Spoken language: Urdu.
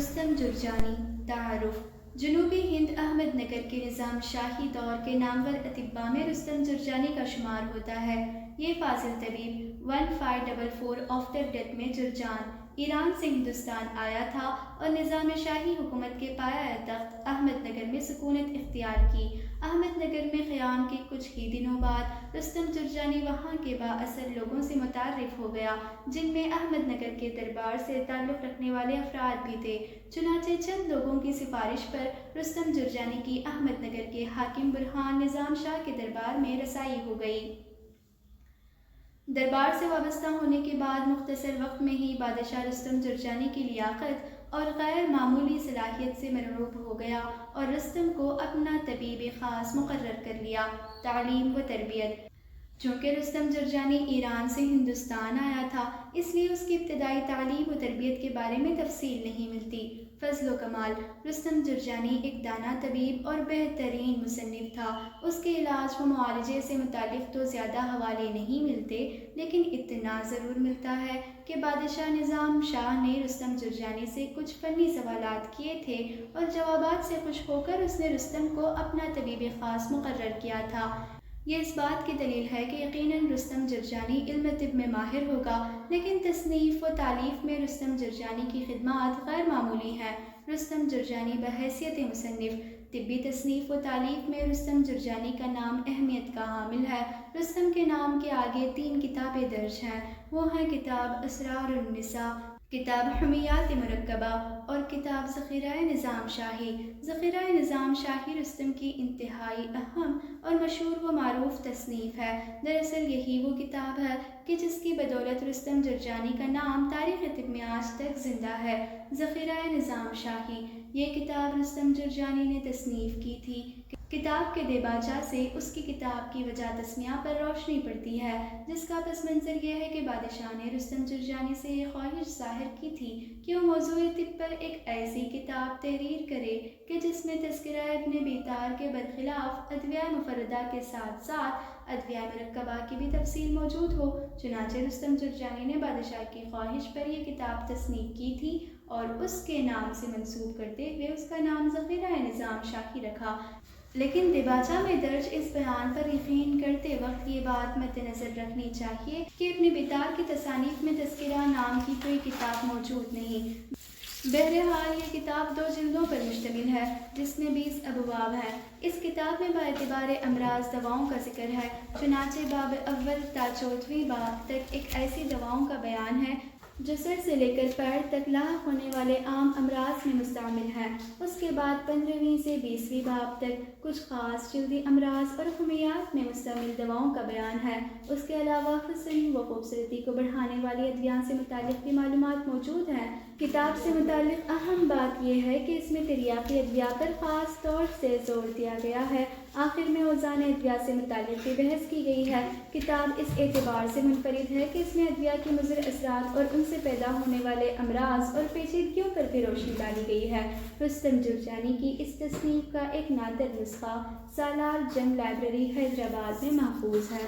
رستم جرجانی تعارف جنوبی ہند احمد نگر کے نظام شاہی دور کے نامور اطباء میں رستم جرجانی کا شمار ہوتا ہے۔ یہ فاضل طبیب 1544 آفٹر ڈیتھ میں جرجان ایران سے ہندوستان آیا تھا اور نظام شاہی حکومت کے پایہ تخت احمد نگر میں سکونت اختیار کی۔ احمد نگر میں قیام کے کچھ ہی دنوں بعد رستم جرجانی وہاں کے بااثر لوگوں سے متعارف ہو گیا، جن میں احمد نگر کے دربار سے تعلق رکھنے والے افراد بھی تھے۔ چنانچہ چند لوگوں کی سفارش پر رستم جرجانی کی احمد نگر کے حاکم برہان نظام شاہ کے دربار میں رسائی ہو گئی۔ دربار سے وابستہ ہونے کے بعد مختصر وقت میں ہی بادشاہ رستم جرجانی کی لیاقت اور غیر معمولی صلاحیت سے مرعوب ہو گیا اور رستم کو اپنا طبیب خاص مقرر کر لیا۔ تعلیم و تربیت چونکہ رستم جرجانی ایران سے ہندوستان آیا تھا، اس لیے اس کی ابتدائی تعلیم و تربیت کے بارے میں تفصیل نہیں ملتی۔ فضل و کمال رستم جرجانی ایک دانا طبیب اور بہترین مصنف تھا۔ اس کے علاج و معالجے سے متعلق تو زیادہ حوالے نہیں ملتے، لیکن اتنا ضرور ملتا ہے کہ بادشاہ نظام شاہ نے رستم جرجانی سے کچھ فنی سوالات کیے تھے اور جوابات سے خوش ہو کر اس نے رستم کو اپنا طبیب خاص مقرر کیا تھا۔ یہ اس بات کی دلیل ہے کہ یقیناً رستم جرجانی علم طب میں ماہر ہوگا، لیکن تصنیف و تالیف میں رستم جرجانی کی خدمات غیر معمولی ہیں۔ رستم جرجانی بحیثیت مصنف طبی تصنیف و تالیف میں رستم جرجانی کا نام اہمیت کا حامل ہے۔ رستم کے نام کے آگے 3 کتابیں درج ہیں، وہ ہیں کتاب اسرار النساء، کتاب حمیات مرکبہ اور کتاب ذخیرہ نظام شاہی۔ ذخیرہ نظام شاہی رستم کی انتہائی اہم اور مشہور و معروف تصنیف ہے۔ دراصل یہی وہ کتاب ہے کہ جس کی بدولت رستم جرجانی کا نام تاریخ طب میں آج تک زندہ ہے۔ ذخیرہ نظام شاہی یہ کتاب رستم جرجانی نے تصنیف کی تھی۔ کتاب کے دیباچہ سے اس کی کتاب کی وجہ تسمیہ پر روشنی پڑتی ہے، جس کا پس منظر یہ ہے کہ بادشاہ نے رستم جرجانی سے یہ خواہش ظاہر کی تھی کہ وہ موضوع طب پر ایک ایسی کتاب تحریر کرے کہ جس میں تذکرہ ابن بیطار کے برخلاف ادویہ مفردہ کے ساتھ ساتھ ادویہ مرکبہ کی بھی تفصیل موجود ہو۔ چنانچہ رستم جرجانی نے بادشاہ کی خواہش پر یہ کتاب تصنیف کی تھی اور اس کے نام سے منسوب کرتے ہوئے اس کا نام ذخیرہ نظام شاہی رکھا۔ لیکن دیباچہ میں درج اس بیان پر یقین کرتے وقت یہ بات مد نظر رکھنی چاہیے کہ ابن بیطار کی تصانیف میں تذکرہ نام کی کوئی کتاب موجود نہیں۔ بہرحال یہ کتاب 2 جلدوں پر مشتمل ہے، جس میں 20 ابواب ہیں۔ اس کتاب میں باعتبار امراض دواؤں کا ذکر ہے، چنانچہ باب اول تا 14ویں باب تک ایک ایسی دواؤں کا بیان ہے جو سر سے لے کر پیر تک لاحق ہونے والے عام امراض میں مستعمل ہے۔ اس کے بعد 15ویں سے 20ویں باب تک کچھ خاص جلدی امراض اور حمیات میں مشتمل دواؤں کا بیان ہے۔ اس کے علاوہ حسن و خوبصورتی کو بڑھانے والی ادویہ سے متعلق بھی معلومات موجود ہیں۔ کتاب سے متعلق اہم بات یہ ہے کہ اس میں تریاقی ادویہ پر خاص طور سے زور دیا گیا ہے۔ آخر میں اوزان ادویہ سے متعلق بھی بحث کی گئی ہے۔ کتاب اس اعتبار سے منفرد ہے کہ اس میں ادویہ کی مضر اثرات اور ان سے پیدا ہونے والے امراض اور پیچیدگیوں پر بھی روشنی ڈالی گئی ہے۔ رستم جرجانی کی اس تصنیف کا ایک نادر نسخہ سالار جنگ لائبریری حیدرآباد میں محفوظ ہے۔